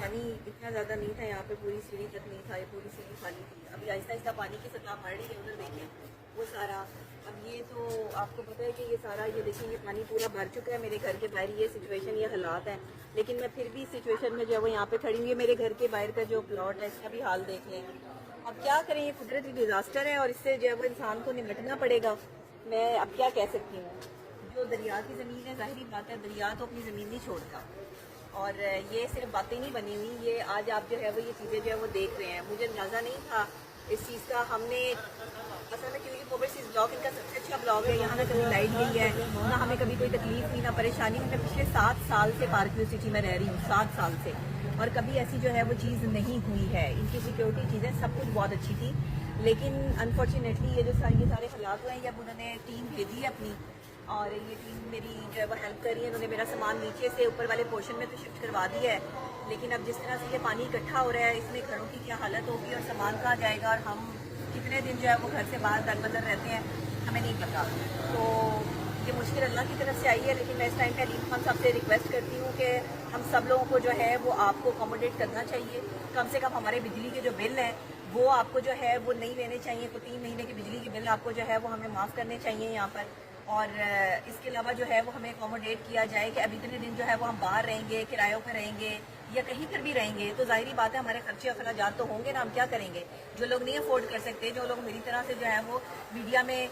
پانی اتنا زیادہ نہیں تھا یہاں پہ، پوری سیڑھی تک نہیں تھا، یہ پوری سیڑھی خالی تھی. ابھی آہستہ آہستہ پانی کی سطح بڑھ رہی ہے. ادھر دیکھیں وہ سارا، اب یہ تو آپ کو پتہ ہے کہ یہ سارا، یہ دیکھیں یہ پانی پورا بھر چکا ہے میرے گھر کے باہر. یہ سچویشن، یہ حالات ہیں، لیکن میں پھر بھی سچویشن میں جو ہے وہ یہاں پہ کھڑی ہوئی ہے. میرے گھر کے باہر کا جو پلاٹ ہے اس کا بھی حال دیکھ لیں. اب کیا کریں، یہ قدرتی ڈیزاسٹر ہے اور اس سے جو ہے وہ انسان کو نمٹنا پڑے گا. میں اب کیا کہہ سکتی ہوں. جو دریا کی زمین ہے، ظاہری بات ہے دریا تو اپنی زمین نہیں چھوڑتا، اور یہ صرف باتیں نہیں بنی ہوئی. یہ آج آپ جو ہے وہ یہ چیزیں جو ہے وہ دیکھ رہے ہیں. مجھے اندازہ نہیں تھا اس چیز کا. ہم نے اصل میں کیونکہ اوورسیز بلاگ ان کا سب سے اچھا بلاگ ہے. یہاں نہ کبھی لائٹ گئی ہے، نہ ہمیں کبھی کوئی تکلیف نہیں، نہ پریشانی. میں پچھلے 7 سال سے پارک ویو سٹی میں رہ رہی ہوں، 7 سال سے، اور کبھی ایسی جو ہے وہ چیز نہیں ہوئی ہے. ان کی سیکیورٹی چیزیں سب کچھ بہت اچھی تھی، لیکن انفارچونیٹلی یہ سارے حالات ہوئے ہیں. اب انہوں نے ٹیم بھیجی ہے اپنی، اور یہ ٹیم میری جو ہے وہ ہیلپ کر رہی ہے. انہوں نے میرا سامان نیچے سے اوپر والے پورشن میں تو شفٹ کروا دیا ہے، لیکن اب جس طرح سے یہ پانی اکٹھا ہو رہا ہے اس میں گھروں کی کیا حالت ہوگی اور سامان کہاں جائے گا، اور ہم کتنے دن جو ہے وہ گھر سے باہر در بدر رہتے ہیں ہمیں نہیں پتا. تو یہ مشکل اللہ کی طرف سے آئی ہے، لیکن میں اس ٹائم پہ علی خان صاحب سے ریکویسٹ کرتی ہوں کہ ہم سب لوگوں کو جو ہے وہ آپ کو اکوموڈیٹ کرنا چاہیے. کم سے کم ہمارے بجلی کے جو بل ہیں وہ آپ کو جو ہے وہ نہیں لینے چاہیے. تو 3 مہینے کے بجلی کے بل آپ کو جو ہے وہ ہمیں معاف کرنے چاہیے یہاں پر. اور اس کے علاوہ جو ہے وہ ہمیں اکوموڈیٹ کیا جائے کہ اب اتنے دن جو ہے وہ ہم باہر رہیں گے، کرایوں پہ رہیں گے یا کہیں پر بھی رہیں گے، تو ظاہری بات ہے ہمارے خرچے اخراجات تو ہوں گے نا. ہم کیا کریں گے؟ جو لوگ نہیں افورڈ کر سکتے، جو لوگ میری طرح سے جو ہے وہ میڈیا میں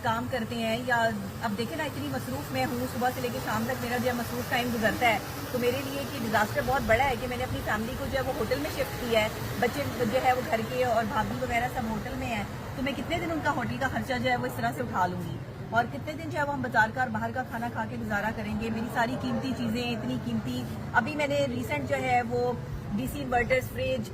کام کرتے ہیں، یا اب دیکھیں نا اتنی مصروف میں ہوں، صبح سے لے کے شام تک میرا جو ہے مصروف ٹائم گزرتا ہے. تو میرے لیے کہ ڈیزاسٹر بہت بڑا ہے کہ میں نے اپنی فیملی کو جو ہے وہ ہوٹل میں شفٹ کیا ہے. بچے جو ہے وہ گھر کے اور بھابھی وغیرہ سب ہوٹل میں ہیں، تو میں کتنے دن ان کا ہوٹل کا خرچہ جو ہے وہ اس طرح سے اٹھا لوں گی، اور کتنے دن جو ہے وہ ہم بازار کا اور باہر کا کھانا کھا کے گزارا کریں گے. میری ساری قیمتی چیزیں اتنی قیمتی، ابھی میں نے ریسنٹ جو ہے وہ ڈی سی انورٹرز، فریج،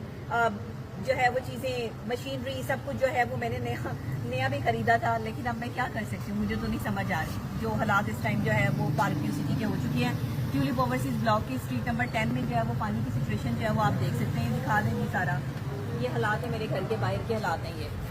جو ہے وہ چیزیں، مشینری، سب کچھ جو ہے وہ میں نے نیا بھی خریدا تھا. لیکن اب میں کیا کر سکتی ہوں، مجھے تو نہیں سمجھ آ رہی. جو حالات اس ٹائم جو ہے وہ پارک ویو سٹی کے ہو چکی ہیں. ٹیولپ اوورسیز بلاک کی اسٹریٹ نمبر 10 میں جو ہے وہ پانی کی سچویشن جو ہے وہ آپ دیکھ سکتے ہیں. دکھا دیں گے سارا، یہ حالات ہیں میرے گھر کے باہر کے حالات ہیں یہ.